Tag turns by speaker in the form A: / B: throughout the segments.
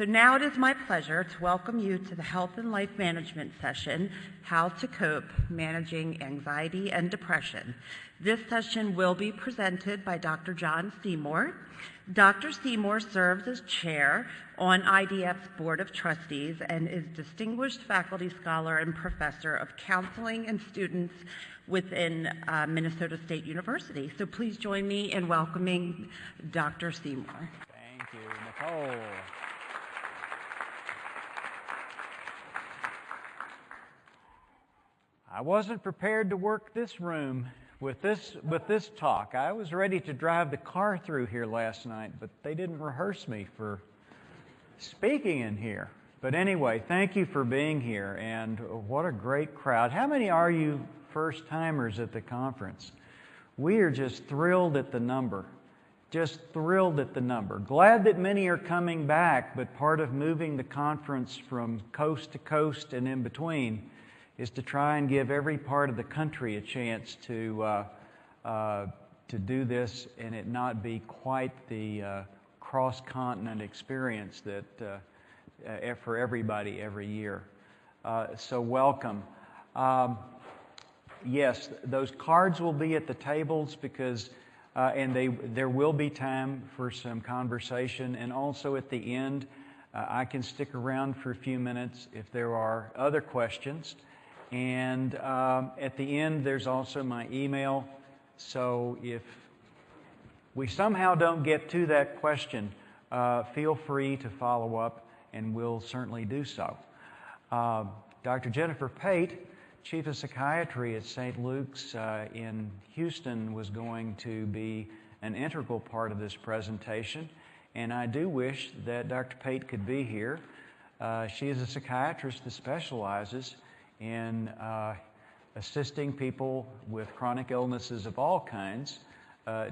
A: So now it is my pleasure to welcome you to the Health and Life Management session, How to Cope, Managing Anxiety and Depression. This session will be presented by Dr. John Seymour. Dr. Seymour serves as chair on IDF's Board of Trustees and is Distinguished Faculty Scholar and Professor of Counseling and Students within Minnesota State University. So please join me in welcoming Dr. Seymour.
B: Thank you, Nicole. I wasn't prepared to work this room with this talk. I was ready to drive the car through here last night, but they didn't rehearse me for speaking in here. But anyway, thank you for being here, and what a great crowd. How many are you first-timers at the conference? We are just thrilled at the number. Just thrilled at the number. Glad that many are coming back, but part of moving the conference from coast to coast and in between is to try and give every part of the country a chance to do this and it not be quite the cross-continent experience that for everybody every year. So welcome. Yes, those cards will be at the tables because and there will be time for some conversation, and also at the end I can stick around for a few minutes if there are other questions. And at the end, there's also my email. So if we somehow don't get to that question, feel free to follow up, and we'll certainly do so. Dr. Jennifer Pate, Chief of Psychiatry at St. Luke's in Houston, was going to be an integral part of this presentation. And I do wish that Dr. Pate could be here. She is a psychiatrist that specializes in assisting people with chronic illnesses of all kinds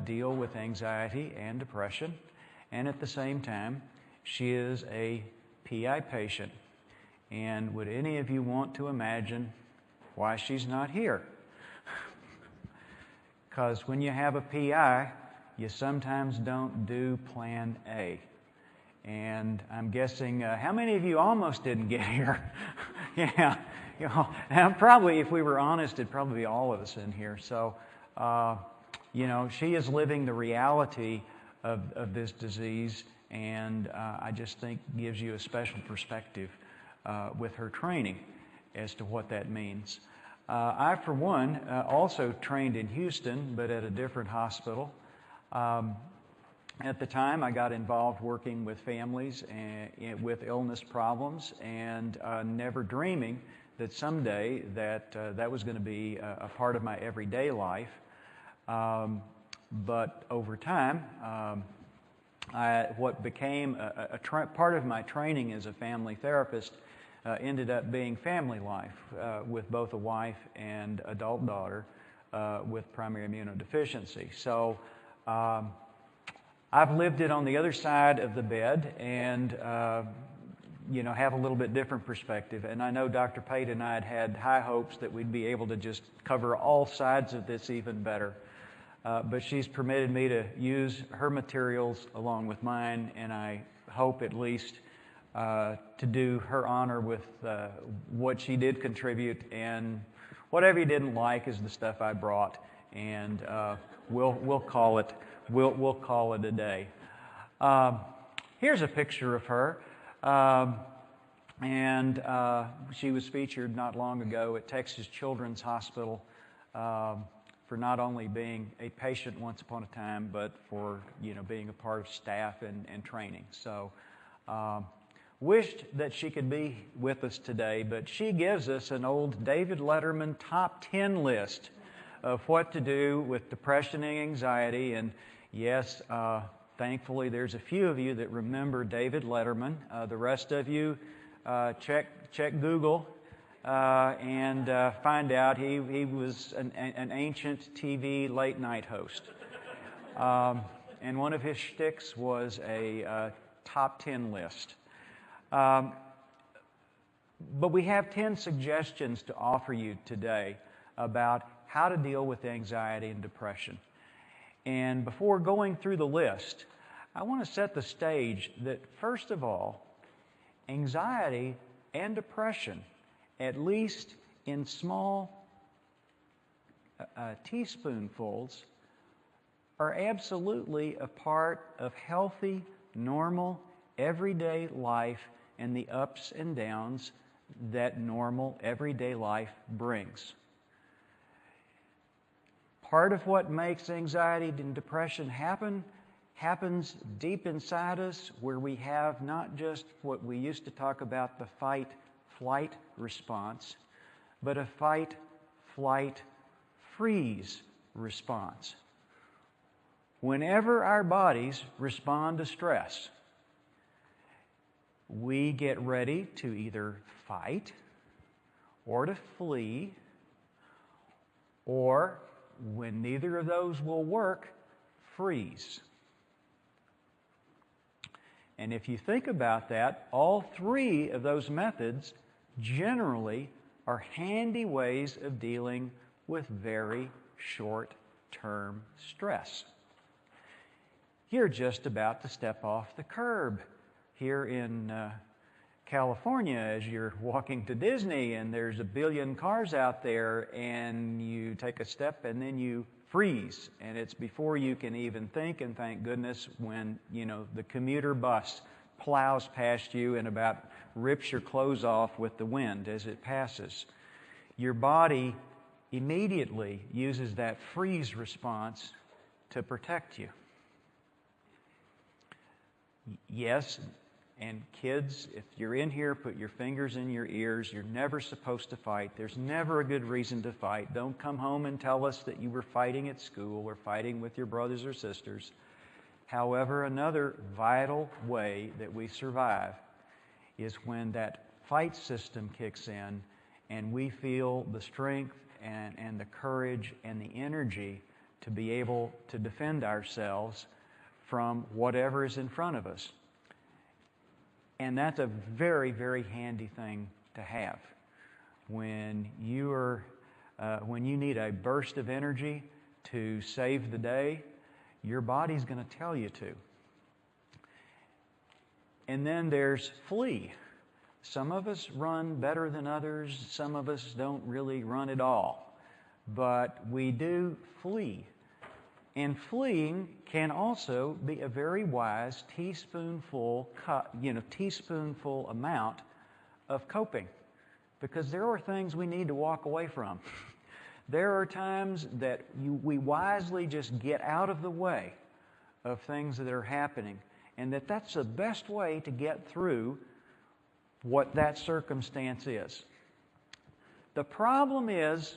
B: deal with anxiety and depression. And at the same time, she is a PI patient. And would any of you want to imagine why she's not here? Because when you have a PI, you sometimes don't do plan A. And I'm guessing, how many of you almost didn't get here? Yeah. You know, and probably, if we were honest, it'd probably be all of us in here. So, you know, she is living the reality of this disease, and I just think gives you a special perspective with her training as to what that means. I, for one, also trained in Houston, but at a different hospital. At the time, I got involved working with families with illness problems, and never dreaming that someday that was going to be a part of my everyday life. But over time, what became part of my training as a family therapist ended up being family life with both a wife and adult daughter with primary immunodeficiency. So I've lived it on the other side of the bed, and you know, have a little bit different perspective. And I know Dr. Pate and I had high hopes that we'd be able to just cover all sides of this even better. But she's permitted me to use her materials along with mine, and I hope at least to do her honor with what she did contribute, and whatever you didn't like is the stuff I brought, and we'll call it a day. Here's a picture of her. And she was featured not long ago at Texas Children's Hospital for not only being a patient once upon a time, but for, you know, being a part of staff and training. So wished that she could be with us today, but she gives us an old David Letterman top 10 list of what to do with depression and anxiety. And yes, thankfully, there's a few of you that remember David Letterman. The rest of you, check Google and find out he was an ancient TV late-night host. And one of his shticks was a top 10 list. But we have 10 suggestions to offer you today about how to deal with anxiety and depression. And before going through the list, I want to set the stage that, first of all, anxiety and depression, at least in small teaspoonfuls, are absolutely a part of healthy, normal, everyday life and the ups and downs that normal, everyday life brings. Part of what makes anxiety and depression happens deep inside us, where we have not just what we used to talk about, the fight-flight response, but a fight-flight-freeze response. Whenever our bodies respond to stress, we get ready to either fight or to flee, or, when neither of those will work, freeze. And if you think about that, all three of those methods generally are handy ways of dealing with very short-term stress. You're just about to step off the curb here in California as you're walking to Disney, and there's a billion cars out there, and you take a step and then you freeze, and it's before you can even think, and thank goodness when, the commuter bus plows past you and about rips your clothes off with the wind as it passes. Your body immediately uses that freeze response to protect you. Yes, and kids, if you're in here, put your fingers in your ears. You're never supposed to fight. There's never a good reason to fight. Don't come home and tell us that you were fighting at school or fighting with your brothers or sisters. However, another vital way that we survive is when that fight system kicks in and we feel the strength and the courage and the energy to be able to defend ourselves from whatever is in front of us. And that's a very, very handy thing to have. When you need a burst of energy to save the day, your body's going to tell you to. And then there's flee. Some of us run better than others. Some of us don't really run at all. But we do flee. And fleeing can also be a very wise teaspoonful amount of coping, because there are things we need to walk away from. There are times that we wisely just get out of the way of things that are happening, and that's the best way to get through what that circumstance is. The problem is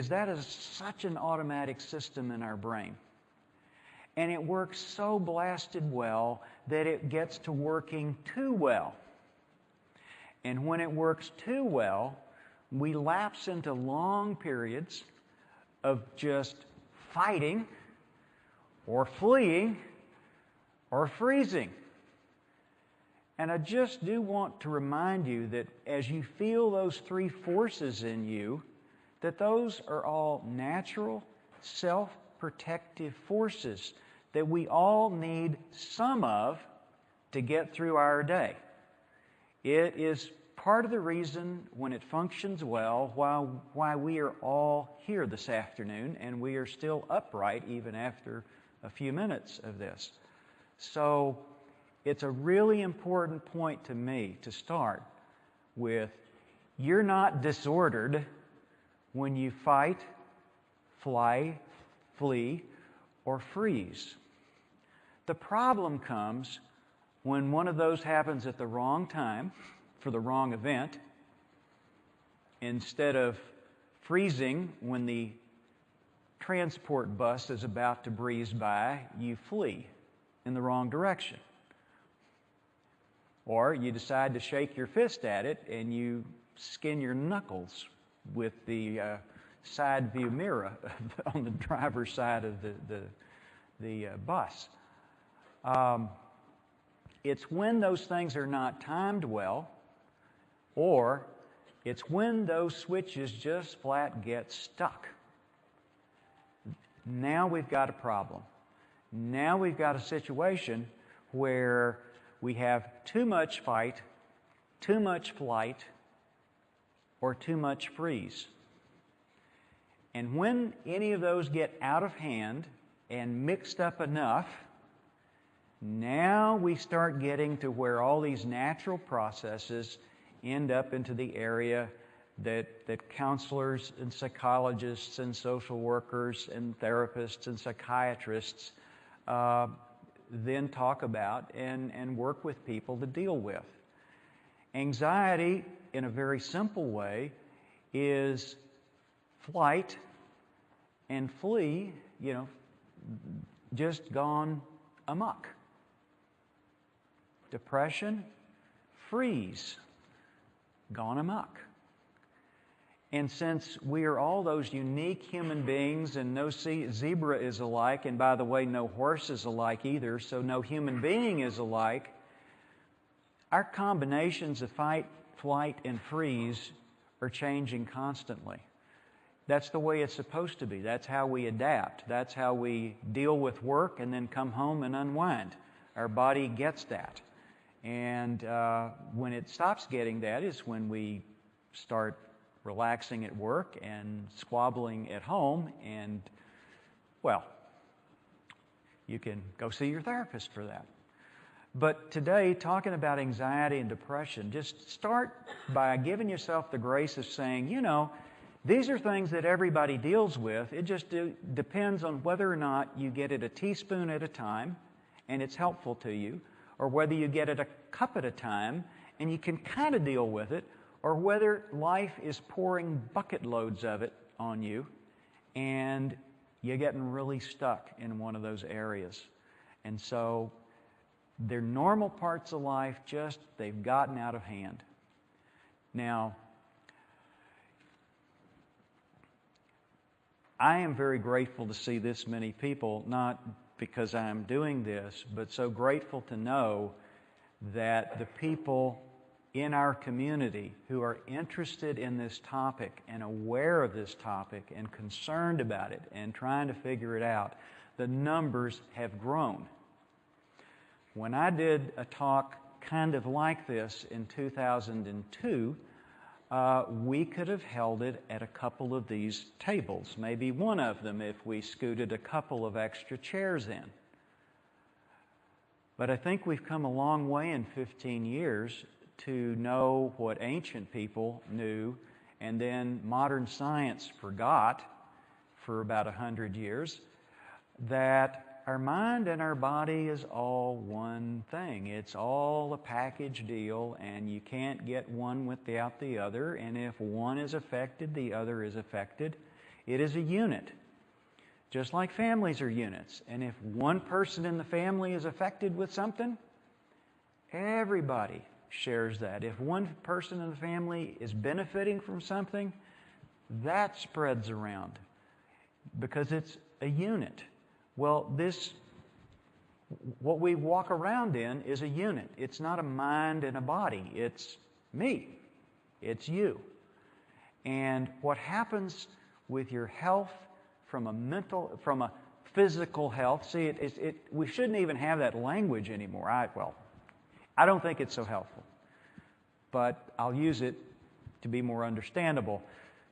B: that is such an automatic system in our brain. And it works so blasted well that it gets to working too well. And when it works too well, we lapse into long periods of just fighting or fleeing or freezing. And I just do want to remind you that as you feel those three forces in you, that those are all natural, self-protective forces that we all need some of to get through our day. It is part of the reason, when it functions well, why we are all here this afternoon and we are still upright even after a few minutes of this. So it's a really important point to me to start with. You're not disordered when you fight, fly, flee, or freeze. The problem comes when one of those happens at the wrong time for the wrong event. Instead of freezing when the transport bus is about to breeze by, you flee in the wrong direction. Or you decide to shake your fist at it and you skin your knuckles with the side view mirror on the driver's side of the bus. It's when those things are not timed well, or it's when those switches just flat get stuck. Now we've got a problem. Now we've got a situation where we have too much fight too much flight, or too much freeze. And when any of those get out of hand and mixed up enough, now we start getting to where all these natural processes end up into the area that counselors and psychologists and social workers and therapists and psychiatrists then talk about and work with people to deal with. Anxiety, in a very simple way, is flight and flee, just gone amok. Depression, freeze, gone amok. And since we are all those unique human beings, and no zebra is alike, and by the way, no horse is alike either, so no human being is alike, our combinations of fight, flight, and freeze are changing constantly. That's the way it's supposed to be. That's how we adapt. That's how we deal with work and then come home and unwind. Our body gets that. And when it stops getting that is when we start relaxing at work and squabbling at home, and, well, you can go see your therapist for that. But today, talking about anxiety and depression, just start by giving yourself the grace of saying, these are things that everybody deals with. It just depends on whether or not you get it a teaspoon at a time and it's helpful to you, or whether you get it a cup at a time and you can kind of deal with it, or whether life is pouring bucket loads of it on you and you're getting really stuck in one of those areas. And so they're normal parts of life, just they've gotten out of hand. Now, I am very grateful to see this many people, not because I'm doing this, but so grateful to know that the people in our community who are interested in this topic and aware of this topic and concerned about it and trying to figure it out, the numbers have grown. When I did a talk kind of like this in 2002, we could have held it at a couple of these tables, maybe one of them if we scooted a couple of extra chairs in. But I think we've come a long way in 15 years to know what ancient people knew and then modern science forgot for about 100 years, that our mind and our body is all one thing. It's all a package deal, and you can't get one without the other, and if one is affected, the other is affected. It is a unit, just like families are units. And if one person in the family is affected with something, everybody shares that. If one person in the family is benefiting from something, that spreads around because it's a unit. Well, what we walk around in is a unit. It's not a mind and a body. It's me. It's you. And what happens with your health from a physical health, see, we shouldn't even have that language anymore. I don't think it's so helpful, but I'll use it to be more understandable.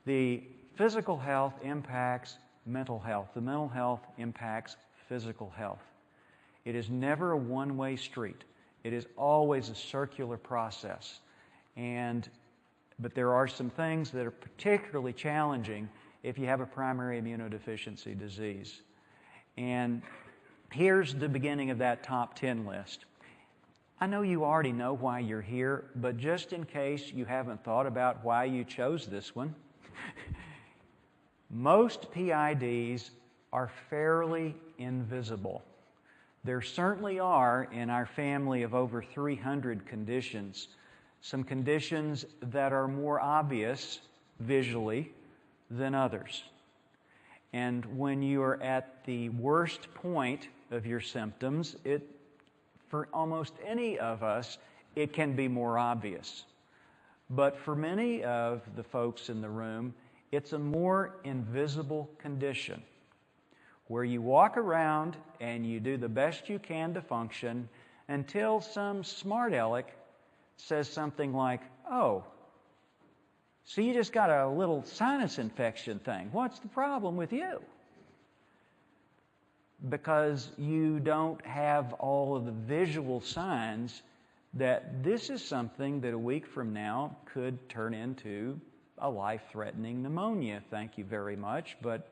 B: The physical health impacts mental health. The mental health impacts physical health. It is never a one-way street. It is always a circular process. But there are some things that are particularly challenging if you have a primary immunodeficiency disease. And here's the beginning of that top 10 list. I know you already know why you're here, but just in case you haven't thought about why you chose this one, most PIDs are fairly invisible. There certainly are, in our family of over 300 conditions, some conditions that are more obvious visually than others. And when you are at the worst point of your symptoms, for almost any of us, it can be more obvious. But for many of the folks in the room, it's a more invisible condition where you walk around and you do the best you can to function until some smart aleck says something like, "Oh, so you just got a little sinus infection thing. What's the problem with you?" Because you don't have all of the visual signs that this is something that a week from now could turn into a life-threatening pneumonia. Thank you very much, but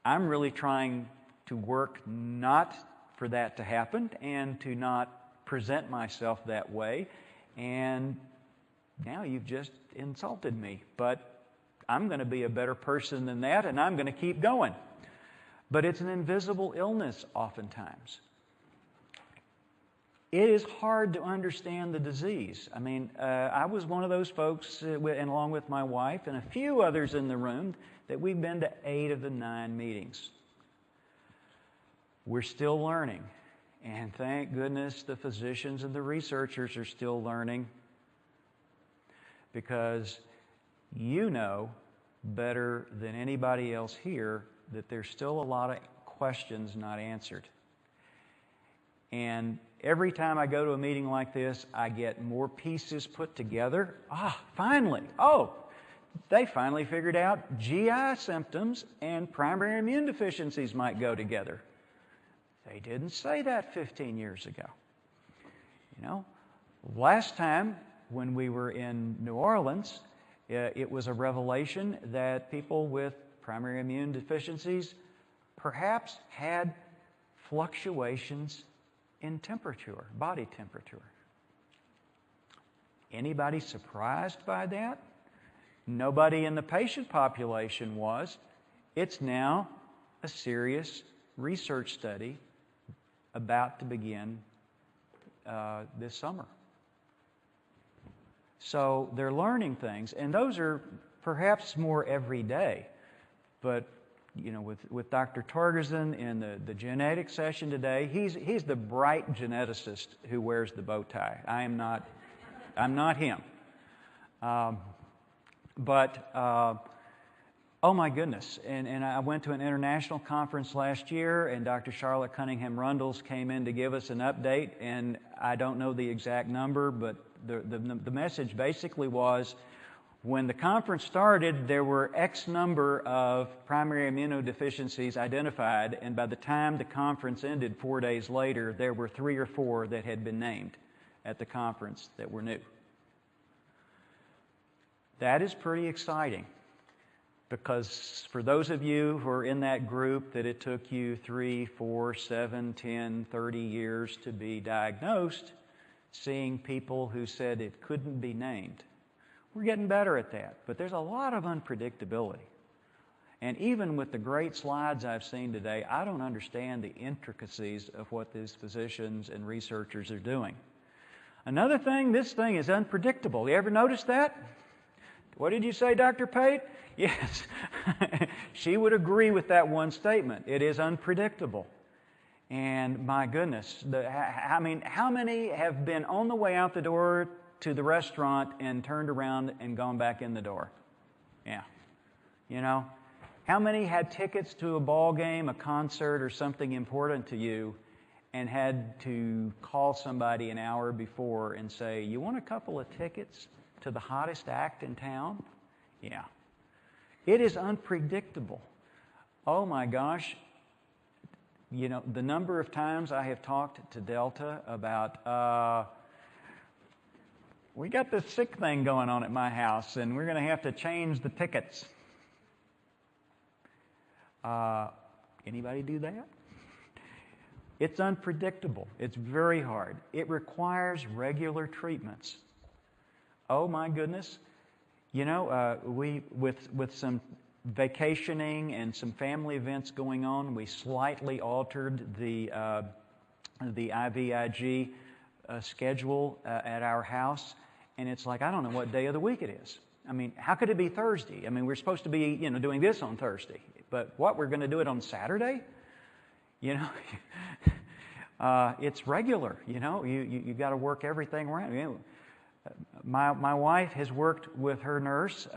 B: I'm really trying to work not for that to happen and to not present myself that way. And now you've just insulted me, but I'm going to be a better person than that, and I'm going to keep going. But it's an invisible illness oftentimes. It is hard to understand the disease. I mean, I was one of those folks, and along with my wife and a few others in the room, that we've been to 8 of the 9 meetings. We're still learning. And thank goodness the physicians and the researchers are still learning, because you know better than anybody else here that there's still a lot of questions not answered. And every time I go to a meeting like this, I get more pieces put together. Finally. They finally figured out GI symptoms and primary immune deficiencies might go together. They didn't say that 15 years ago. Last time when we were in New Orleans, it was a revelation that people with primary immune deficiencies perhaps had fluctuations in temperature, body temperature. Anybody surprised by that? Nobody in the patient population was. It's now a serious research study about to begin this summer. So they're learning things, and those are perhaps more everyday. But with Dr. Torgerson in the genetic session today, he's the bright geneticist who wears the bow tie. I'm not him. Oh my goodness! And I went to an international conference last year, and Dr. Charlotte Cunningham Rundles came in to give us an update. And I don't know the exact number, but the message basically was, when the conference started, there were X number of primary immunodeficiencies identified, and by the time the conference ended 4 days later, there were 3 or 4 that had been named at the conference that were new. That is pretty exciting, because for those of you who are in that group that it took you 3, 4, 7, 10, 30 years to be diagnosed, seeing people who said it couldn't be named, we're getting better at that, but there's a lot of unpredictability. And even with the great slides I've seen today, I don't understand the intricacies of what these physicians and researchers are doing. Another thing, this thing is unpredictable. You ever notice that? What did you say, Dr. Pate? Yes. She would agree with that one statement. It is unpredictable. And my goodness, how many have been on the way out the door to the restaurant and turned around and gone back in the door? Yeah. How many had tickets to a ball game, a concert, or something important to you, and had to call somebody an hour before and say, "You want a couple of tickets to the hottest act in town?" Yeah. It is unpredictable. Oh my gosh. The number of times I have talked to Delta about, we got this sick thing going on at my house, and we're going to have to change the tickets. Anybody do that? It's unpredictable. It's very hard. It requires regular treatments. Oh my goodness. We with some vacationing and some family events going on, we slightly altered the IVIG schedule at our house, and it's like, I don't know what day of the week it is. I mean, how could it be Thursday? I mean, we're supposed to be, doing this on Thursday, but what, we're going to do it on Saturday? It's regular. You got to work everything around. My wife has worked with her nurse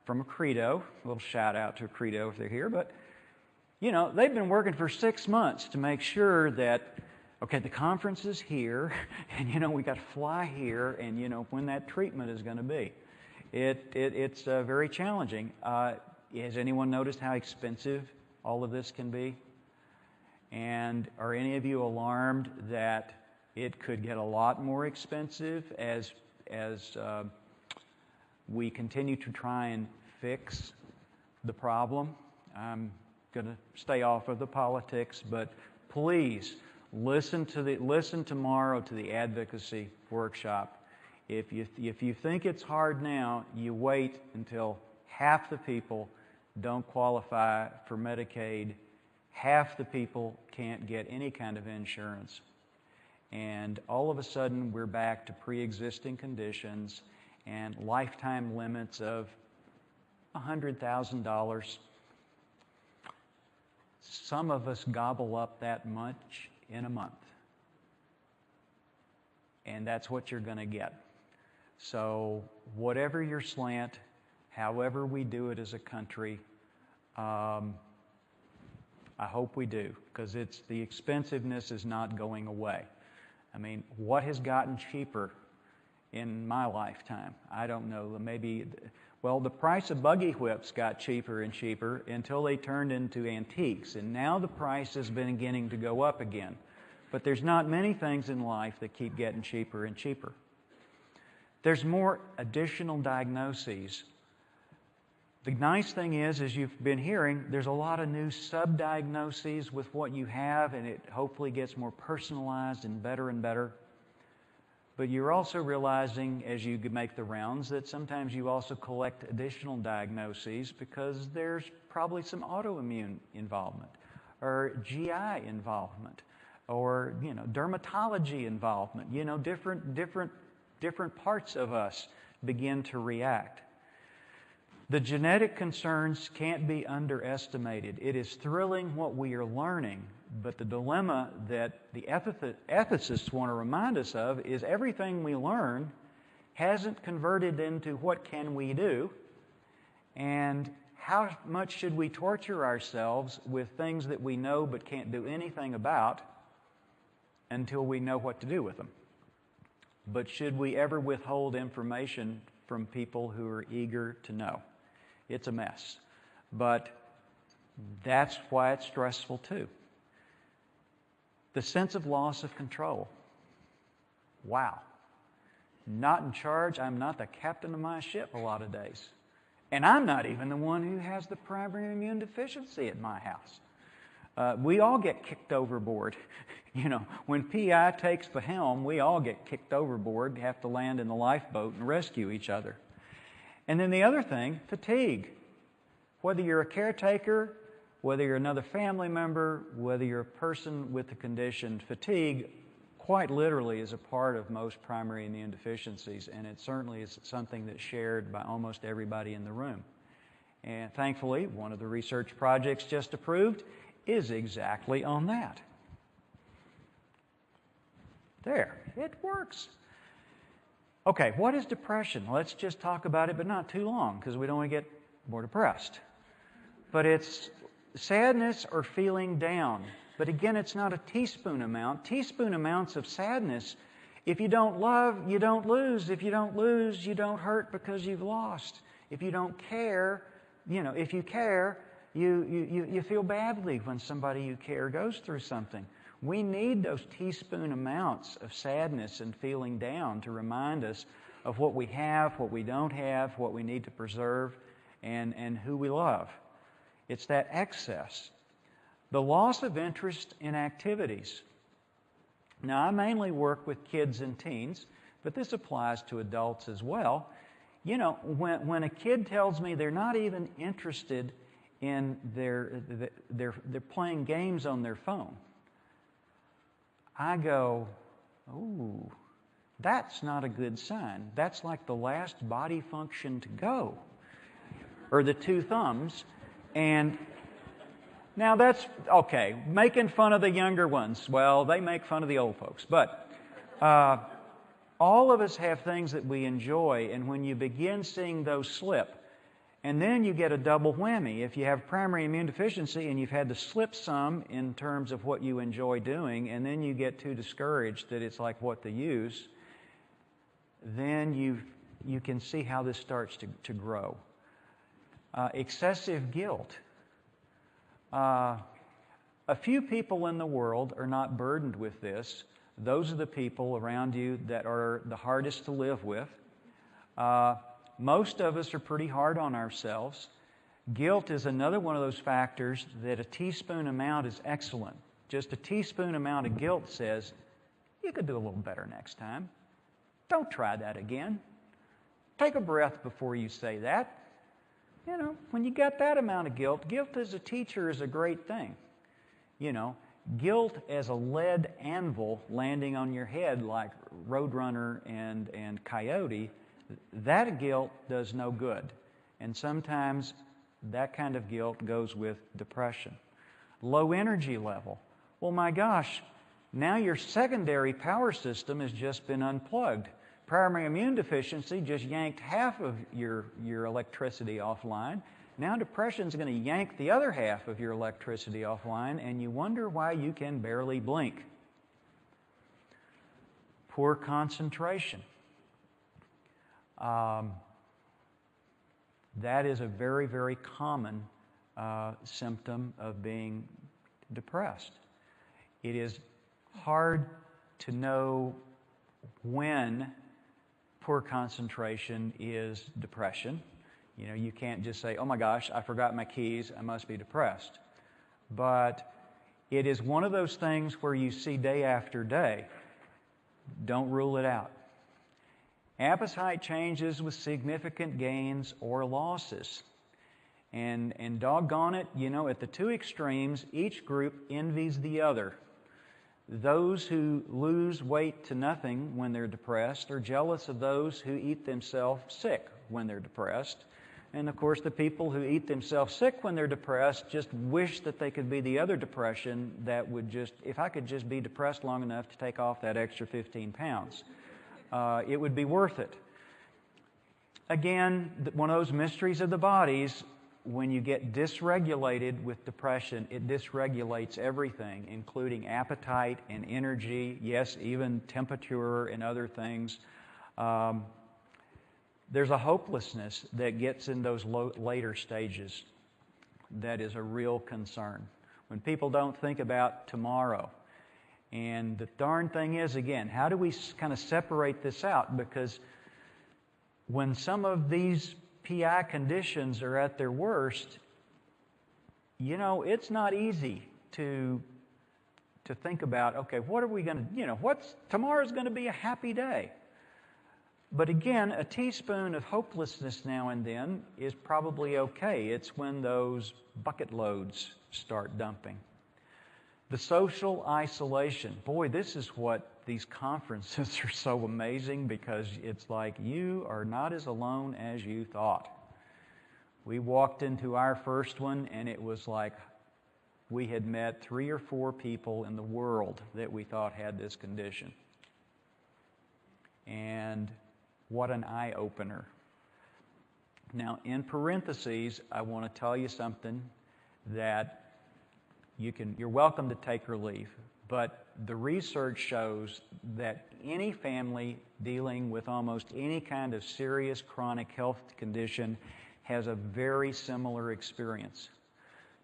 B: from Credo. A little shout out to Credo if they're here. But, they've been working for 6 months to make sure that Okay, the conference is here, and we got to fly here, and when that treatment is going to be. It's very challenging. Has anyone noticed how expensive all of this can be? And are any of you alarmed that it could get a lot more expensive as we continue to try and fix the problem? I'm going to stay off of the politics, but please listen tomorrow to the advocacy workshop. If you think it's hard now, you wait until half the people don't qualify for Medicaid, half the people can't get any kind of insurance, and all of a sudden we're back to pre-existing conditions and lifetime limits of $100,000. Some of us gobble up that much in a month. And that's what you're going to get. So whatever your slant, however we do it as a country, I hope we do, because the expensiveness is not going away. I mean, what has gotten cheaper in my lifetime? I don't know. The price of buggy whips got cheaper and cheaper until they turned into antiques, and now the price has been beginning to go up again. But there's not many things in life that keep getting cheaper and cheaper. There's more additional diagnoses. The nice thing is, as you've been hearing, there's a lot of new sub-diagnoses with what you have, and it hopefully gets more personalized and better. But you're also realizing, as you make the rounds, that sometimes you also collect additional diagnoses because there's probably some autoimmune involvement or GI involvement or dermatology involvement. Different parts of us begin to react. The genetic concerns can't be underestimated. It is thrilling what we are learning, but the dilemma that the ethicists want to remind us of is everything we learn hasn't converted into what can we do, and how much should we torture ourselves with things that we know but can't do anything about until we know what to do with them. But should we ever withhold information from people who are eager to know? It's a mess. But that's why it's stressful too. The sense of loss of control. Wow. Not in charge. I'm not the captain of my ship a lot of days. And I'm not even the one who has the primary immune deficiency at my house. We all get kicked overboard. When PI takes the helm, we all get kicked overboard, have to land in the lifeboat and rescue each other. And then the other thing, fatigue. Whether you're a caretaker, whether you're another family member, whether you're a person with the condition, fatigue quite literally is a part of most primary immune deficiencies, and it certainly is something that's shared by almost everybody in the room. And thankfully, one of the research projects just approved is exactly on that. There, it works. Okay, what is depression? Let's just talk about it, but not too long, because we don't want to get more depressed. But it's sadness or feeling down. But again, it's not a teaspoon amount. Teaspoon amounts of sadness. If you don't love, you don't lose. If you don't lose, you don't hurt because you've lost. If you don't care, if you care, you feel badly when somebody you care goes through something. We need those teaspoon amounts of sadness and feeling down to remind us of what we have, what we don't have, what we need to preserve, and who we love. It's that excess. The loss of interest in activities. Now, I mainly work with kids and teens, but this applies to adults as well. When a kid tells me they're not even interested in they're playing games on their phone, I go, ooh, that's not a good sign. That's like the last body function to go, or the two thumbs. And now that's, okay, making fun of the younger ones. Well, they make fun of the old folks. But all of us have things that we enjoy, and when you begin seeing those slip, And then you get a double whammy. If you have primary immune deficiency and you've had to slip some in terms of what you enjoy doing, and then you get too discouraged that it's like what the use, then you can see how this starts to grow. Excessive guilt. A few people in the world are not burdened with this. Those are the people around you that are the hardest to live with. Most of us are pretty hard on ourselves. Guilt is another one of those factors that a teaspoon amount is excellent. Just a teaspoon amount of guilt says, you could do a little better next time. Don't try that again. Take a breath before you say that. You know, when you get that amount of guilt, guilt as a teacher is a great thing. You know, guilt as a lead anvil landing on your head like Roadrunner and Coyote, that guilt does no good. And sometimes that kind of guilt goes with depression. Low energy level. Well, my gosh, now your secondary power system has just been unplugged. Primary immune deficiency just yanked half of your electricity offline. Now depression's going to yank the other half of your electricity offline, and you wonder why you can barely blink. Poor concentration. That is a very, very common symptom of being depressed. It is hard to know when poor concentration is depression. You know, you can't just say, oh my gosh, I forgot my keys, I must be depressed. But it is one of those things where you see day after day. Don't rule it out. Appetite changes with significant gains or losses. And doggone it, you know, at the two extremes, each group envies the other. Those who lose weight to nothing when they're depressed are jealous of those who eat themselves sick when they're depressed. And of course, the people who eat themselves sick when they're depressed just wish that they could be the other depression that would just, if I could just be depressed long enough to take off that extra 15 pounds. It would be worth it. Again, one of those mysteries of the bodies, when you get dysregulated with depression, it dysregulates everything, including appetite and energy, yes, even temperature and other things. There's a hopelessness that gets in those later stages that is a real concern. When people don't think about tomorrow. And the darn thing is, again, how do we kind of separate this out? Because when some of these PI conditions are at their worst, you know, it's not easy to think about, okay, what are we going to, you know, tomorrow's going to be a happy day. But again, a teaspoon of hopelessness now and then is probably okay. It's when those bucket loads start dumping. The social isolation. Boy, this is what these conferences are so amazing, because it's like you are not as alone as you thought. We walked into our first one and it was like we had met 3 or 4 people in the world that we thought had this condition. And what an eye-opener. Now, in parentheses, I want to tell you something that you're welcome to take or leave, but the research shows that any family dealing with almost any kind of serious chronic health condition has a very similar experience.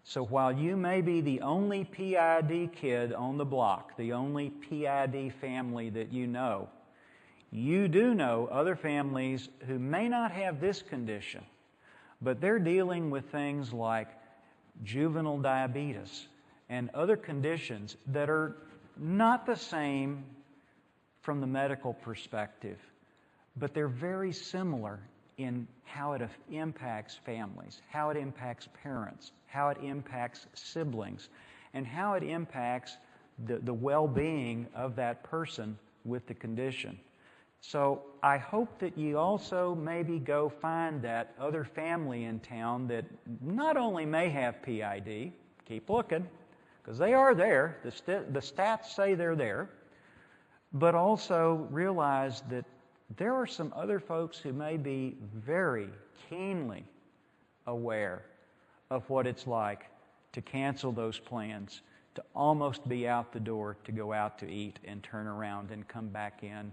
B: So while you may be the only PID kid on the block, the only PID family that you know, you do know other families who may not have this condition, but they're dealing with things like juvenile diabetes and other conditions that are not the same from the medical perspective, but they're very similar in how it impacts families, how it impacts parents, how it impacts siblings, and how it impacts the well-being of that person with the condition. So I hope that you also maybe go find that other family in town that not only may have PID, keep looking, because they are there, the stats say they're there, but also realize that there are some other folks who may be very keenly aware of what it's like to cancel those plans, to almost be out the door to go out to eat and turn around and come back in,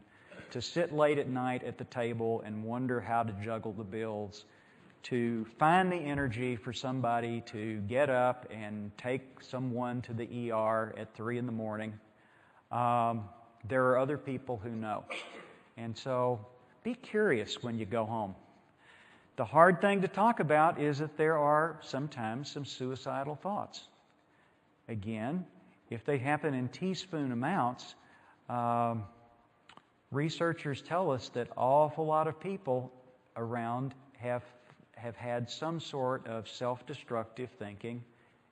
B: to sit late at night at the table and wonder how to juggle the bills, to find the energy for somebody to get up and take someone to the ER at 3 in the morning. There are other people who know. And so be curious when you go home. The hard thing to talk about is that there are sometimes some suicidal thoughts. Again, if they happen in teaspoon amounts, researchers tell us that an awful lot of people around have had some sort of self-destructive thinking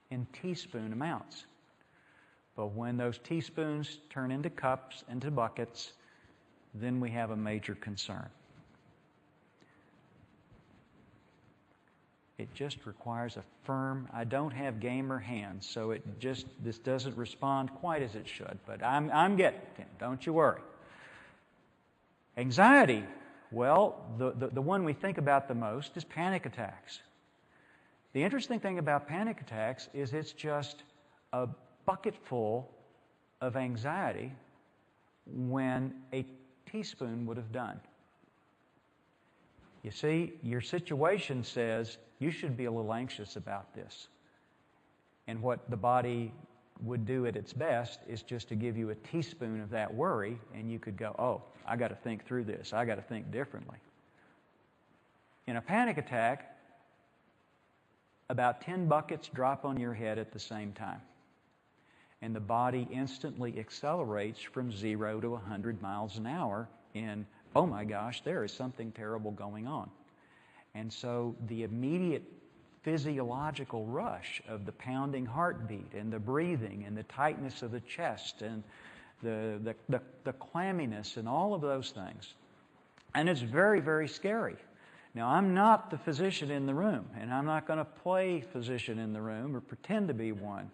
B: in teaspoon amounts. But when those teaspoons turn into cups, into buckets, then we have a major concern. It just requires a firm, I don't have gamer hands, so this doesn't respond quite as it should, but I'm getting it, don't you worry. Anxiety, well, the one we think about the most is panic attacks. The interesting thing about panic attacks is it's just a bucket full of anxiety when a teaspoon would have done. You see, your situation says you should be a little anxious about this. And what the body would do at its best is just to give you a teaspoon of that worry, and you could go, oh, I got to think through this. I got to think differently. In a panic attack, about 10 buckets drop on your head at the same time. And the body instantly accelerates from 0 to 100 miles an hour in, oh my gosh, there is something terrible going on. And so the immediate physiological rush of the pounding heartbeat and the breathing and the tightness of the chest and the clamminess and all of those things. And it's very, very scary. Now, I'm not the physician in the room, and I'm not going to play physician in the room or pretend to be one.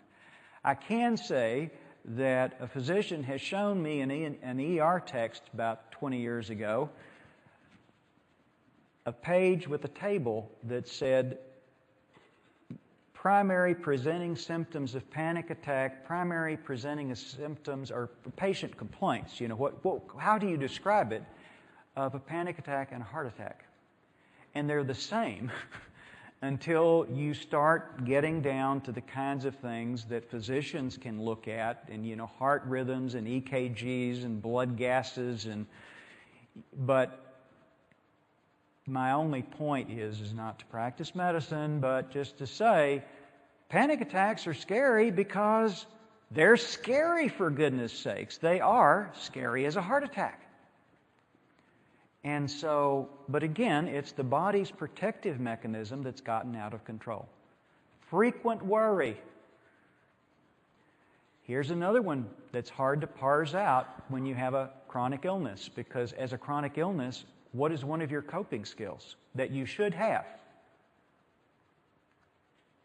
B: I can say that a physician has shown me an ER text about 20 years ago, a page with a table that said primary presenting symptoms of panic attack, primary presenting symptoms or patient complaints. You know, how do you describe it of a panic attack and a heart attack? And they're the same until you start getting down to the kinds of things that physicians can look at, and you know, heart rhythms and EKGs and blood gases, but my only point is not to practice medicine, but just to say panic attacks are scary because they're scary, for goodness sakes. They are scary as a heart attack. And so, but again, it's the body's protective mechanism that's gotten out of control. Frequent worry. Here's another one that's hard to parse out when you have a chronic illness, because as a chronic illness, what is one of your coping skills that you should have?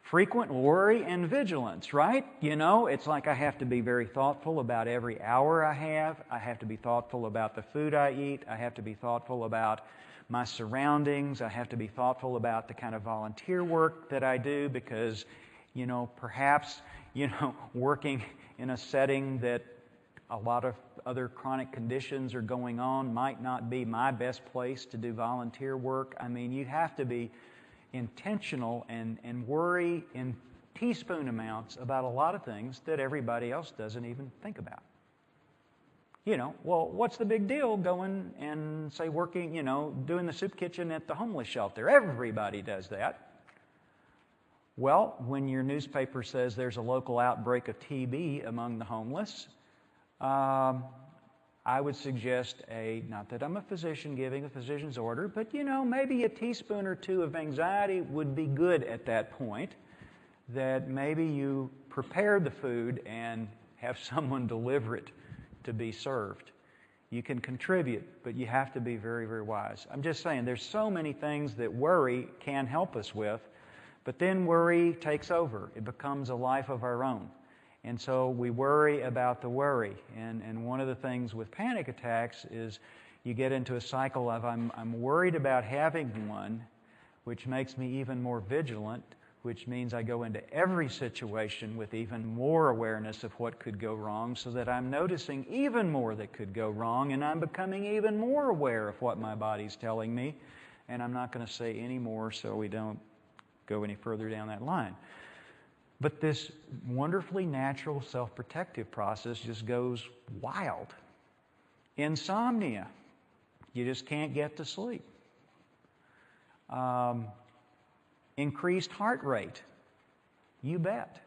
B: Frequent worry and vigilance, right? You know, it's like I have to be very thoughtful about every hour I have. I have to be thoughtful about the food I eat. I have to be thoughtful about my surroundings. I have to be thoughtful about the kind of volunteer work that I do because, you know, perhaps, you know, working in a setting that a lot of other chronic conditions are going on might not be my best place to do volunteer work. I mean, you have to be intentional and worry in teaspoon amounts about a lot of things that everybody else doesn't even think about. You know, well, what's the big deal going and, say, working, you know, doing the soup kitchen at the homeless shelter? Everybody does that. Well, when your newspaper says there's a local outbreak of TB among the homeless, I would suggest not that I'm a physician giving a physician's order, but, you know, maybe a teaspoon or two of anxiety would be good at that point, that maybe you prepare the food and have someone deliver it to be served. You can contribute, but you have to be very, very wise. I'm just saying there's so many things that worry can help us with, but then worry takes over. It becomes a life of our own. And so we worry about the worry. And one of the things with panic attacks is you get into a cycle of I'm worried about having one, which makes me even more vigilant, which means I go into every situation with even more awareness of what could go wrong, so that I'm noticing even more that could go wrong, and I'm becoming even more aware of what my body's telling me. And I'm not going to say any more so we don't go any further down that line. But this wonderfully natural self-protective process just goes wild. Insomnia. You just can't get to sleep. Increased heart rate. You bet.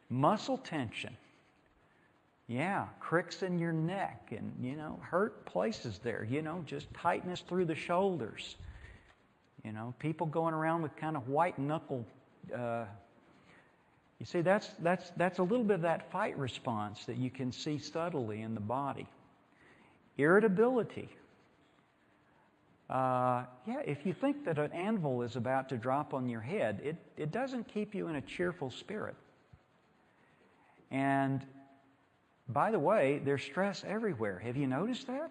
B: Muscle tension. Yeah, cricks in your neck and, hurt places there. Just tightness through the shoulders. People going around with kind of white knuckle. You see, that's a little bit of that fight response that you can see subtly in the body. Irritability. If you think that an anvil is about to drop on your head, it doesn't keep you in a cheerful spirit. And by the way, there's stress everywhere. Have you noticed that?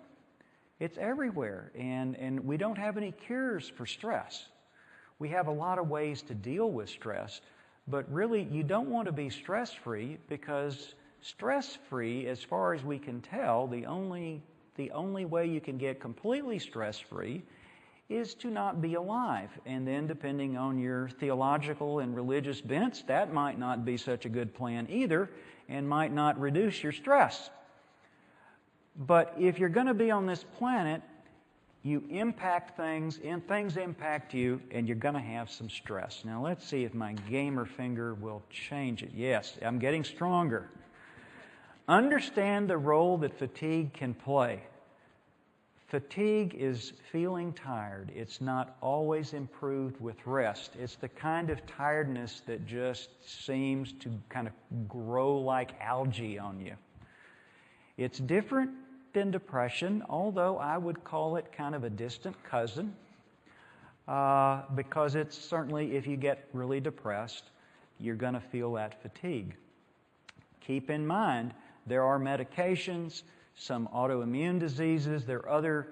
B: It's everywhere. And we don't have any cures for stress. We have a lot of ways to deal with stress, but really you don't want to be stress-free, because stress-free, as far as we can tell, the only way you can get completely stress-free is to not be alive. And then depending on your theological and religious bents, that might not be such a good plan either, and might not reduce your stress. But if you're going to be on this planet, you impact things, and things impact you, and you're going to have some stress. Now let's see if my gamer finger will change it. Yes, I'm getting stronger. Understand the role that fatigue can play. Fatigue is feeling tired. It's not always improved with rest. It's the kind of tiredness that just seems to kind of grow like algae on you. It's different than depression, although I would call it kind of a distant cousin, because it's certainly, if you get really depressed, you're going to feel that fatigue. Keep in mind, there are medications, some autoimmune diseases, there are other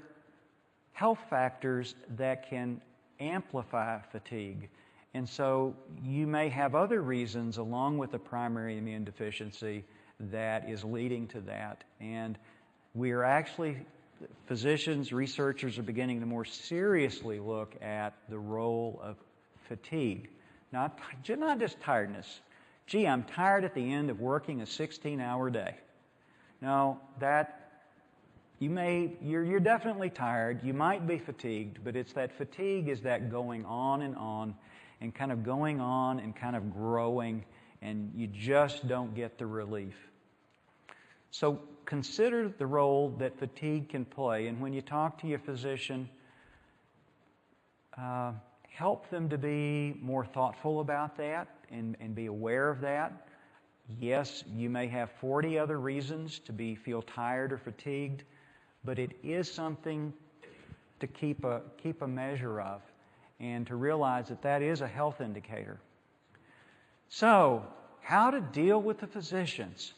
B: health factors that can amplify fatigue. And so you may have other reasons along with the primary immune deficiency that is leading to that. And we are actually, physicians, researchers are beginning to more seriously look at the role of fatigue. Not just tiredness. Gee, I'm tired at the end of working a 16-hour day. No, you're definitely tired. You might be fatigued, but it's that fatigue is that going on and kind of going on and kind of growing, and you just don't get the relief. So consider the role that fatigue can play, and when you talk to your physician, help them to be more thoughtful about that and be aware of that. Yes, you may have 40 other reasons to feel tired or fatigued, but it is something to keep a measure of, and to realize that is a health indicator. So, how to deal with the physicians?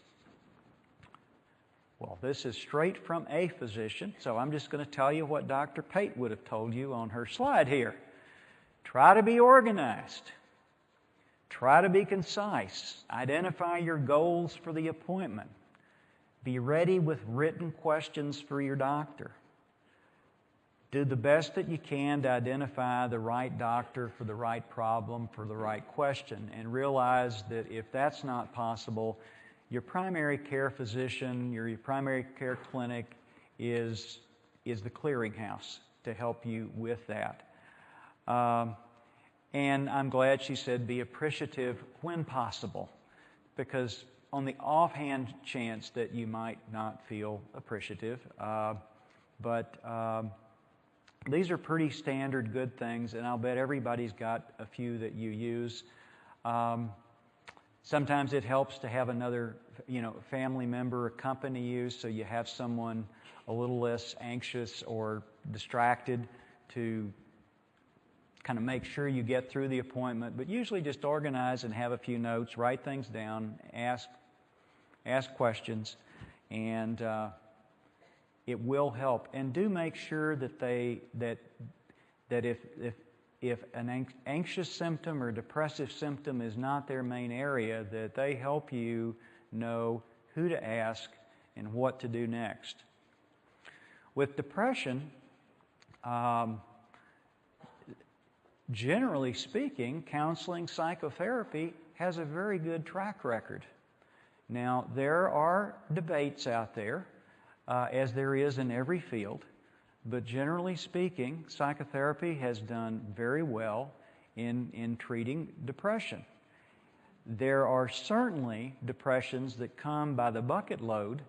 B: Well, this is straight from a physician, so I'm just going to tell you what Dr. Pate would have told you on her slide here. Try to be organized. Try to be concise. Identify your goals for the appointment. Be ready with written questions for your doctor. Do the best that you can to identify the right doctor for the right problem, for the right question, and realize that if that's not possible, your primary care physician, your primary care clinic is the clearinghouse to help you with that. And I'm glad she said be appreciative when possible, because on the offhand chance that you might not feel appreciative, but these are pretty standard good things, and I'll bet everybody's got a few that you use. Sometimes it helps to have another, family member accompany you, so you have someone a little less anxious or distracted to kind of make sure you get through the appointment. But usually just organize and have a few notes, write things down, ask questions, and it will help. And do make sure that that if an anxious symptom or depressive symptom is not their main area, that they help you know who to ask and what to do next. With depression, generally speaking, counseling, psychotherapy has a very good track record. Now, there are debates out there, as there is in every field, but generally speaking, psychotherapy has done very well in treating depression. There are certainly depressions that come by the bucket load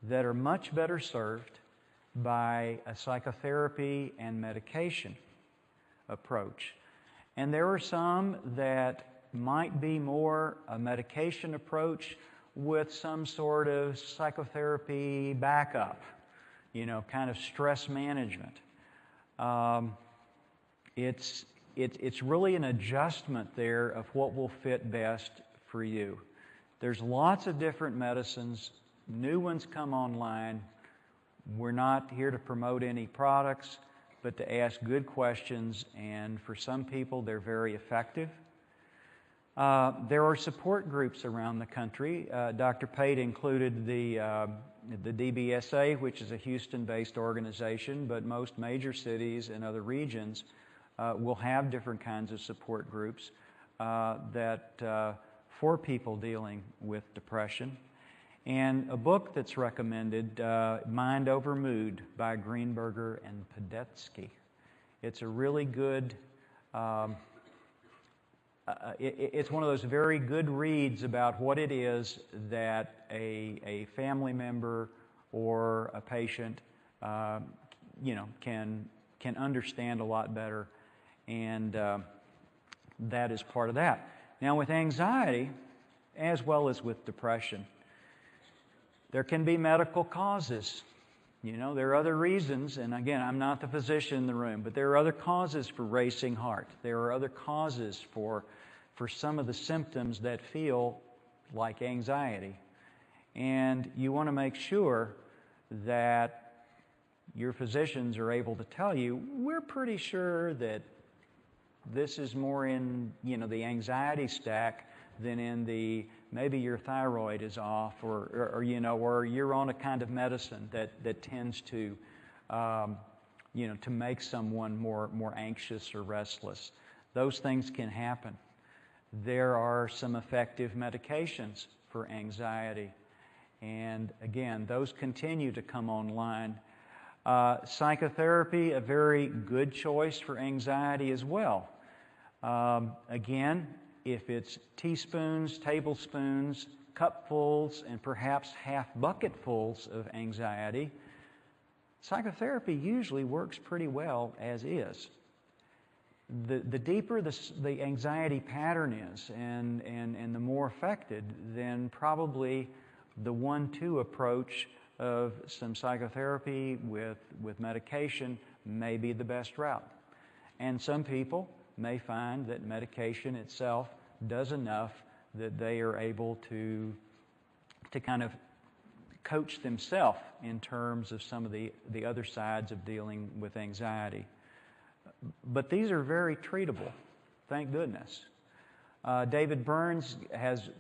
B: that are much better served by a psychotherapy and medication approach. And there are some that might be more a medication approach with some sort of psychotherapy backup, kind of stress management. It's really an adjustment there of what will fit best for you. There's lots of different medicines. New ones come online. We're not here to promote any products, but to ask good questions, and for some people, they're very effective. There are support groups around the country. Dr. Pate included the DBSA, which is a Houston-based organization, but most major cities and other regions will have different kinds of support groups for people dealing with depression. And a book that's recommended, Mind Over Mood by Greenberger and Podetsky. It's a really good, it's one of those very good reads about what it is that a family member or a patient, can understand a lot better, and that is part of that. Now, with anxiety, as well as with depression, there can be medical causes. There are other reasons, and again, I'm not the physician in the room, but there are other causes for racing heart. There are other causes for some of the symptoms that feel like anxiety. And you want to make sure that your physicians are able to tell you, we're pretty sure that this is more in, the anxiety stack than in the maybe your thyroid is off, or you're on a kind of medicine that tends to to make someone more anxious or restless. Those things can happen. There are some effective medications for anxiety, and again, those continue to come online. Psychotherapy, a very good choice for anxiety as well. Again, if it's teaspoons, tablespoons, cupfuls, and perhaps half bucketfuls of anxiety, psychotherapy usually works pretty well as is. The deeper the anxiety pattern is and the more affected, then probably the 1-2 approach of some psychotherapy with medication may be the best route. And some people may find that medication itself does enough that they are able to kind of coach themselves in terms of some of the other sides of dealing with anxiety. But these are very treatable, thank goodness. David Burns has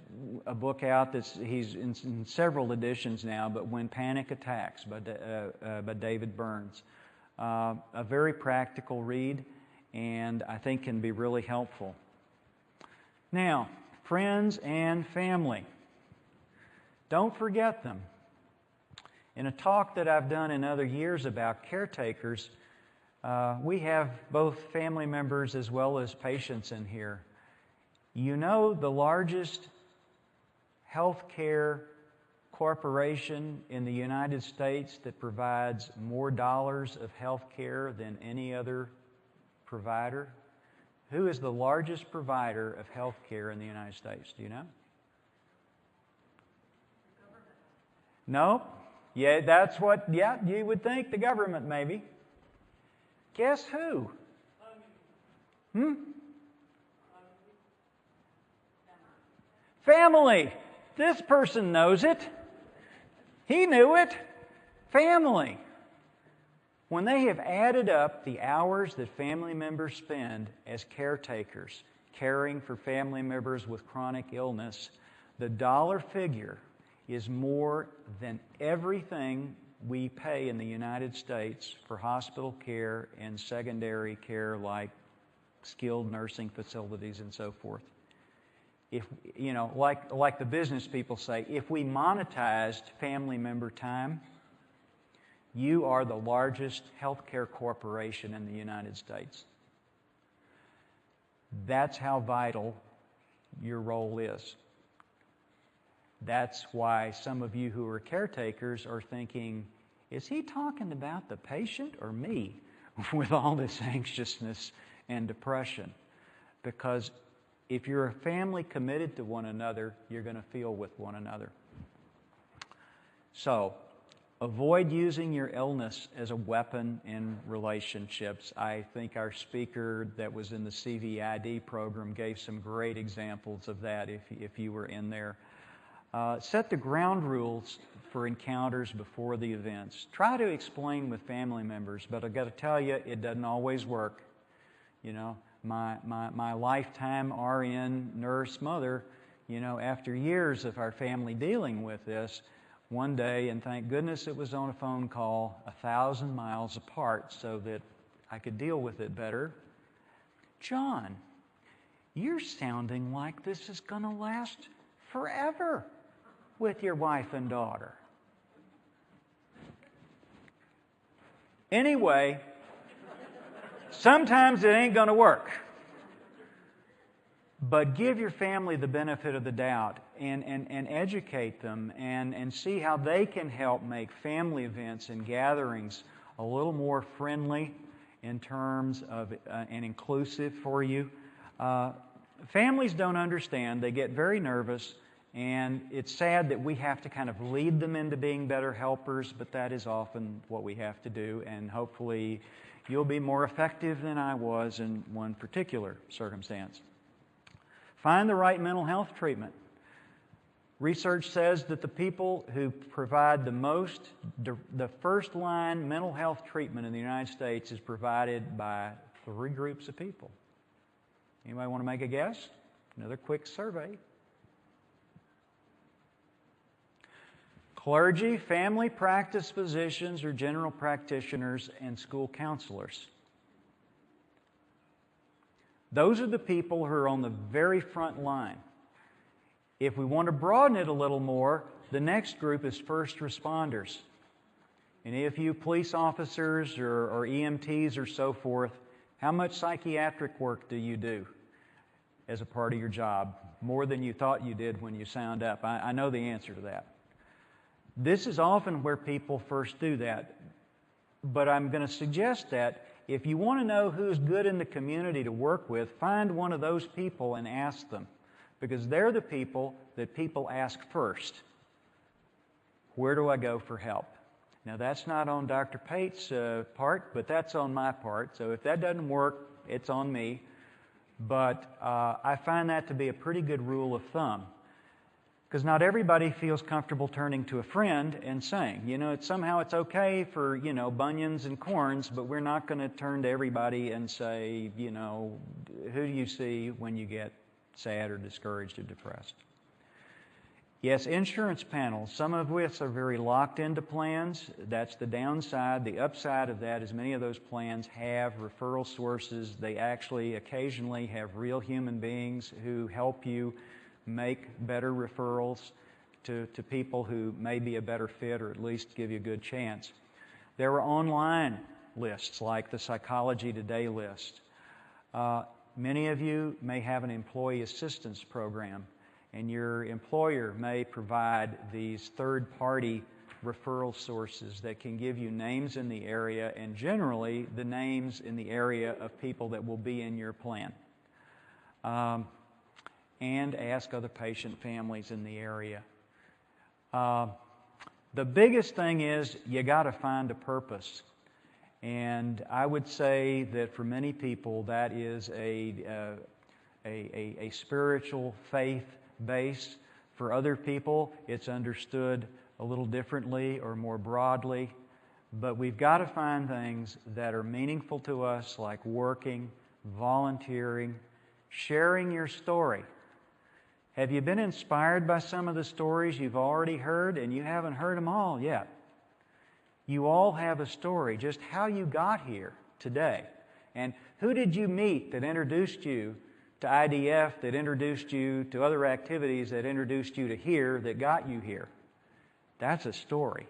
B: a book out he's in several editions now, but When Panic Attacks by David Burns. A very practical read, and I think can be really helpful. Now, friends and family. Don't forget them. In a talk that I've done in other years about caretakers, we have both family members as well as patients in here. The largest healthcare corporation in the United States that provides more dollars of health care than any other provider? Who is the largest provider of health care in the United States? Do you know? No? Yeah, that's what, you would think the government maybe. Guess who? Family. This person knows it. He knew it. Family. When they have added up the hours that family members spend as caretakers, caring for family members with chronic illness, the dollar figure is more than everything we pay in the United States for hospital care and secondary care like skilled nursing facilities and so forth. If, like the business people say, if we monetized family member time, you are the largest healthcare corporation in the United States. That's how vital your role is. That's why some of you who are caretakers are thinking, is he talking about the patient or me with all this anxiousness and depression? Because if you're a family committed to one another, you're going to feel with one another. So, avoid using your illness as a weapon in relationships. I think our speaker that was in the CVID program gave some great examples of that if you were in there. Set the ground rules for encounters before the events. Try to explain with family members, but I've got to tell you, it doesn't always work. My lifetime RN nurse mother, after years of our family dealing with this, one day, and thank goodness it was on a phone call 1,000 miles apart so that I could deal with it better. John, you're sounding like this is going to last forever with your wife and daughter. Anyway, sometimes it ain't going to work. But give your family the benefit of the doubt and educate them and see how they can help make family events and gatherings a little more friendly in terms of and inclusive for you. Families don't understand. They get very nervous, and it's sad that we have to kind of lead them into being better helpers, but that is often what we have to do, and hopefully you'll be more effective than I was in one particular circumstance. Find the right mental health treatment. Research says that the people who provide the first line mental health treatment in the United States is provided by 3 groups of people. Anybody want to make a guess? Another quick survey. Clergy, family practice physicians or general practitioners, and school counselors. Those are the people who are on the very front line. If we want to broaden it a little more, the next group is first responders. Any of you police officers or EMTs or so forth, how much psychiatric work do you do as a part of your job? More than you thought you did when you signed up. I know the answer to that. This is often where people first do that. But I'm going to suggest that if you want to know who's good in the community to work with, find one of those people and ask them. Because they're the people that people ask first. Where do I go for help? Now, that's not on Dr. Pate's part, but that's on my part. So if that doesn't work, it's on me. But I find that to be a pretty good rule of thumb. Because not everybody feels comfortable turning to a friend and saying, somehow it's okay for, bunions and corns, but we're not going to turn to everybody and say, who do you see when you get sad or discouraged or depressed? Yes, insurance panels, some of which are very locked into plans. That's the downside. The upside of that is many of those plans have referral sources. They actually occasionally have real human beings who help you make better referrals to people who may be a better fit or at least give you a good chance. There are online lists like the Psychology Today list. Many of you may have an employee assistance program, and your employer may provide these third-party referral sources that can give you names in the area and generally the names in the area of people that will be in your plan. And ask other patient families in the area. The biggest thing is you got to find a purpose. And I would say that for many people that is a spiritual faith base. For other people, it's understood a little differently or more broadly. But we've got to find things that are meaningful to us, like working, volunteering, sharing your story. Have you been inspired by some of the stories you've already heard, and you haven't heard them all yet? You all have a story, just how you got here today. And who did you meet that introduced you to IDF, that introduced you to other activities, that introduced you to here, that got you here? That's a story.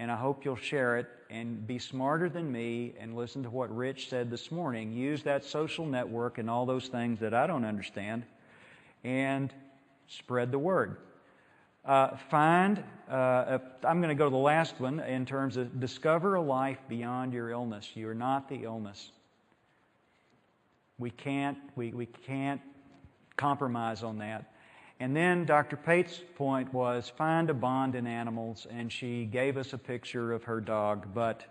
B: And I hope you'll share it and be smarter than me and listen to what Rich said this morning. Use that social network and all those things that I don't understand and spread the word. I'm going to go to the last one in terms of discover a life beyond your illness. You're not the illness. We can't compromise on that. And then Dr. Pate's point was find a bond in animals, and she gave us a picture of her dog, but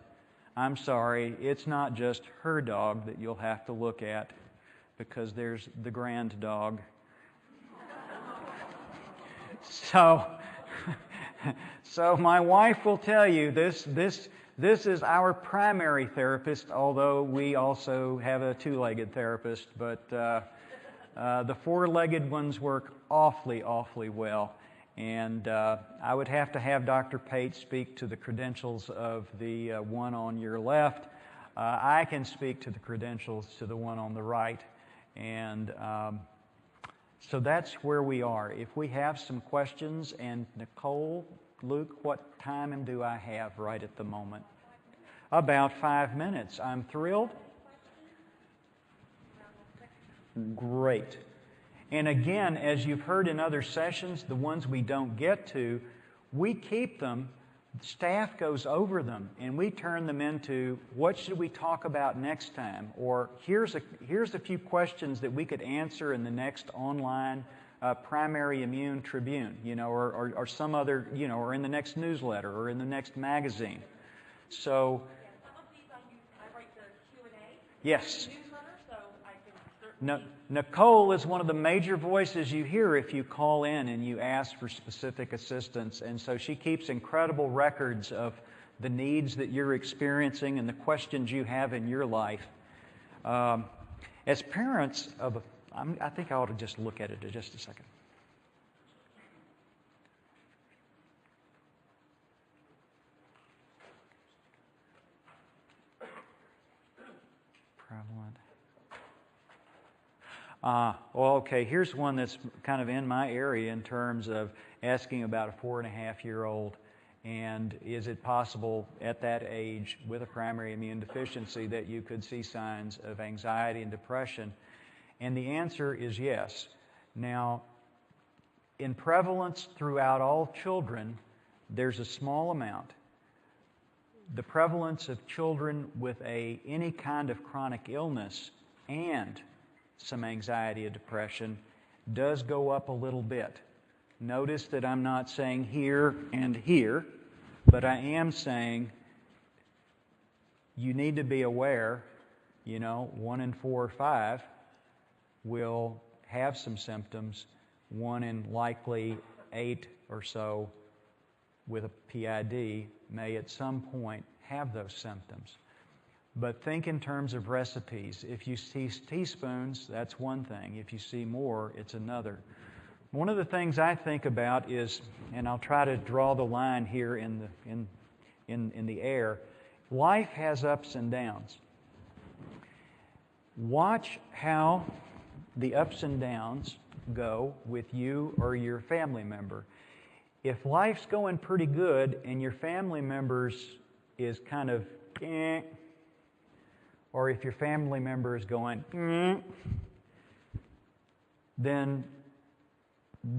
B: I'm sorry, it's not just her dog that you'll have to look at, because there's the grand dog. So my wife will tell you this is our primary therapist, although we also have a two-legged therapist, but the four-legged ones work awfully well. And I would have to have Dr. Pate speak to the credentials of the one on your left. I can speak to the credentials to the one on the right. And so that's where we are. If we have some questions, and Nicole, Luke, what time do I have right at the moment? About 5 minutes. I'm thrilled. Great. And again, as you've heard in other sessions, the ones we don't get to, we keep them, staff goes over them, and we turn them into what should we talk about next time? Or here's a few questions that we could answer in the next online primary immune tribune, or some other, or in the next newsletter or in the next magazine. So,
A: some of these I write the Q&A.
B: Yes.
A: So
B: Nicole is one of the major voices you hear if you call in and you ask for specific assistance. And so she keeps incredible records of the needs that you're experiencing and the questions you have in your life. As parents of I think I ought to just look at it in just a second. Prevalent. Okay, here's one that's kind of in my area in terms of asking about a 4.5-year-old, and is it possible at that age with a primary immune deficiency that you could see signs of anxiety and depression? And the answer is yes. Now, in prevalence throughout all children, there's a small amount. The prevalence of children with any kind of chronic illness and some anxiety or depression does go up a little bit. Notice that I'm not saying here and here, but I am saying you need to be aware, 1 in 4 or 5 will have some symptoms. 1 in likely 8 or so with a PID may at some point have those symptoms. But think in terms of recipes. If you see teaspoons, that's one thing. If you see more, it's another. One of the things I think about is, and I'll try to draw the line here in the air, life has ups and downs. Watch how the ups and downs go with you or your family member. If life's going pretty good and your family member's is kind of or if your family member is going then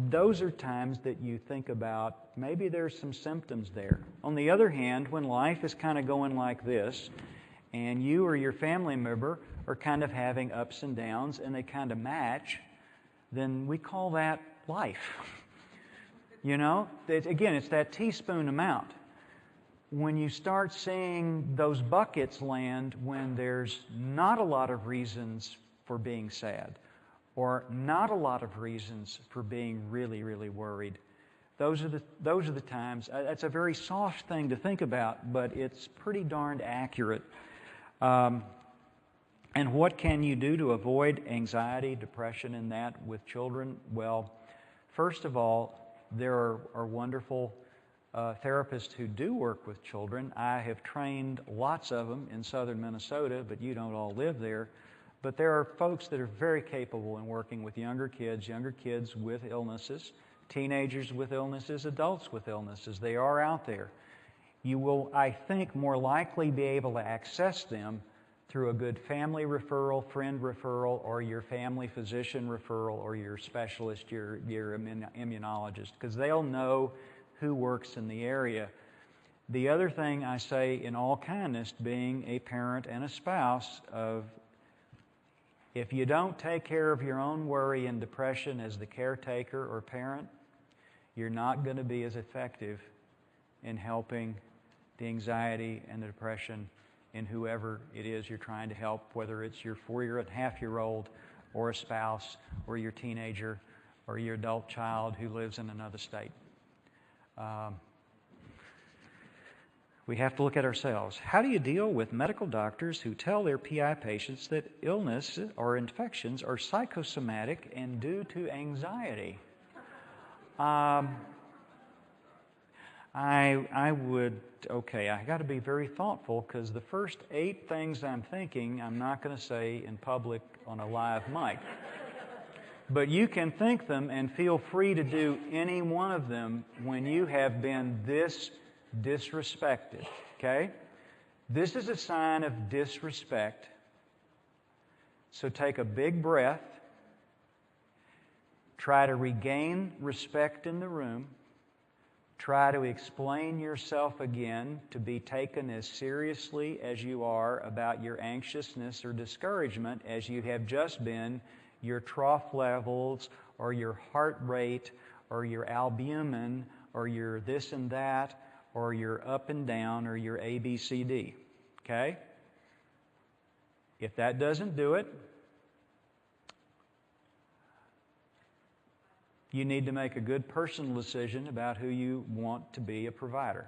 B: those are times that you think about maybe there's some symptoms there. On the other hand, when life is kind of going like this and you or your family member are kind of having ups and downs and they kind of match, then we call that life. Again, it's that teaspoon amount. When you start seeing those buckets land when there's not a lot of reasons for being sad or not a lot of reasons for being really, really worried, those are the times. That's a very soft thing to think about, but it's pretty darned accurate. And what can you do to avoid anxiety, depression, and that with children? Well, first of all, there are wonderful therapists who do work with children. I have trained lots of them in southern Minnesota, but you don't all live there. But there are folks that are very capable in working with younger kids with illnesses, teenagers with illnesses, adults with illnesses. They are out there. You will, I think, more likely be able to access them through a good family referral, friend referral, or your family physician referral, or your specialist, your immunologist, because they'll know who works in the area. The other thing I say in all kindness, being a parent and a spouse, of if you don't take care of your own worry and depression as the caretaker or parent, you're not going to be as effective in helping the anxiety and the depression in whoever it is you're trying to help, whether it's your 4.5-year-old or a spouse or your teenager or your adult child who lives in another state. We have to look at ourselves. How do you deal with medical doctors who tell their PI patients that illness or infections are psychosomatic and due to anxiety? I got to be very thoughtful, because the first 8 things I'm thinking, I'm not going to say in public on a live mic. But you can think them and feel free to do any one of them when you have been this disrespected, okay? This is a sign of disrespect. So take a big breath. Try to regain respect in the room. Try to explain yourself again to be taken as seriously as you are about your anxiousness or discouragement as you have just been your trough levels or your heart rate or your albumin or your this and that or your up and down or your ABCD. Okay? If that doesn't do it, you need to make a good personal decision about who you want to be a provider.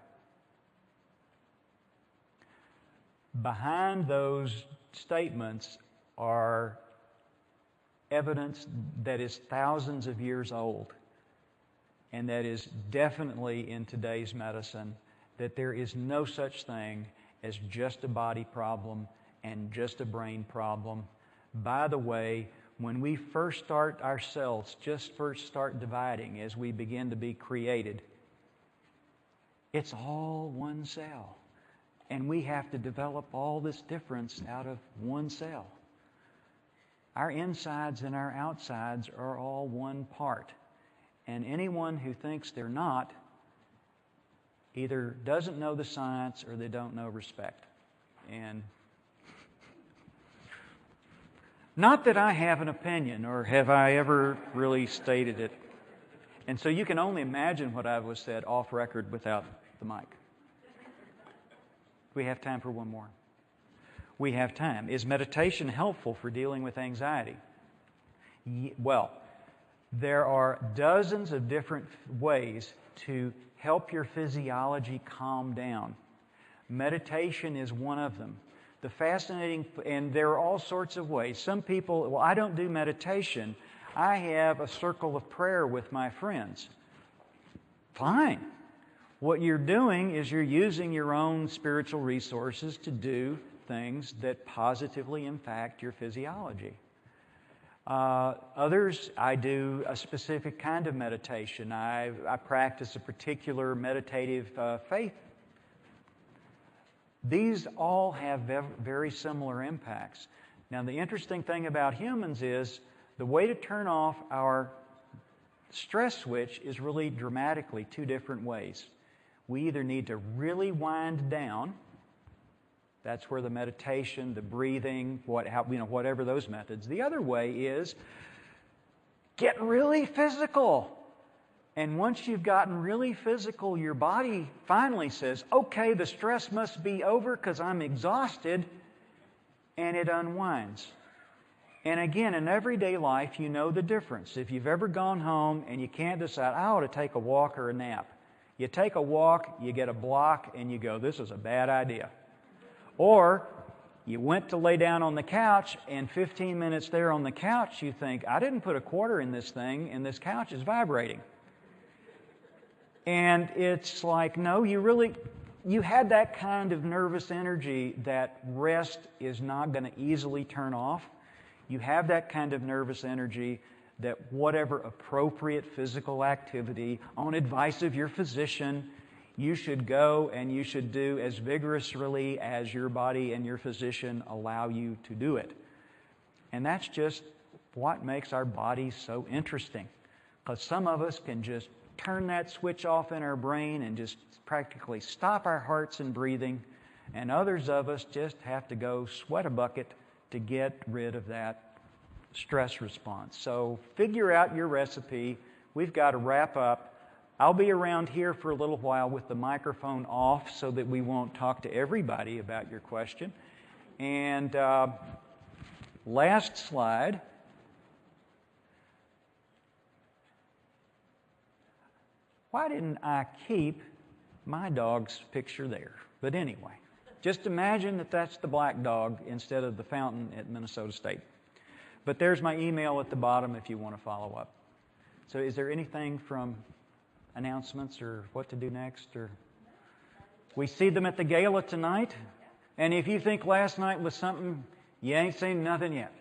B: Behind those statements are evidence that is thousands of years old, and that is definitely in today's medicine, that there is no such thing as just a body problem and just a brain problem. By the way, when we first start our cells, first start dividing as we begin to be created, it's all one cell. And we have to develop all this difference out of one cell. Our insides and our outsides are all one part. And anyone who thinks they're not either doesn't know the science or they don't know respect. And not that I have an opinion, or have I ever really stated it. And so you can only imagine what I was said off record without the mic. We have time for one more. We have time. Is meditation helpful for dealing with anxiety? Well, there are dozens of different ways to help your physiology calm down. Meditation is one of them. The fascinating, and there are all sorts of ways. Some people, well, I don't do meditation. I have a circle of prayer with my friends. Fine. What you're doing is you're using your own spiritual resources to do things that positively impact your physiology. Others, I do a specific kind of meditation. I practice a particular meditative faith. These all have very similar impacts. Now, the interesting thing about humans is the way to turn off our stress switch is really dramatically 2 different ways. We either need to really wind down. That's where the meditation, the breathing, whatever those methods. The other way is get really physical. And once you've gotten really physical, your body finally says, okay, the stress must be over because I'm exhausted, and it unwinds. And again, in everyday life, you know the difference. If you've ever gone home and you can't decide, I ought to take a walk or a nap. You take a walk, you get a block, and you go, this is a bad idea. Or you went to lay down on the couch, and 15 minutes there on the couch, you think, I didn't put a quarter in this thing, and this couch is vibrating. And it's like, no, you had that kind of nervous energy that rest is not going to easily turn off. You have that kind of nervous energy that whatever appropriate physical activity, on advice of your physician, you should go and you should do as vigorously as your body and your physician allow you to do it. And that's just what makes our bodies so interesting. Because some of us can just turn that switch off in our brain and just practically stop our hearts and breathing, and others of us just have to go sweat a bucket to get rid of that stress response. So figure out your recipe. We've got to wrap up. I'll be around here for a little while with the microphone off so that we won't talk to everybody about your question. And last slide. Why didn't I keep my dog's picture there? But anyway, just imagine that that's the black dog instead of the fountain at Minnesota State. But there's my email at the bottom if you want to follow up. So is there anything from announcements or what to do next? Or we see them at the gala tonight. And if you think last night was something, you ain't seen nothing yet.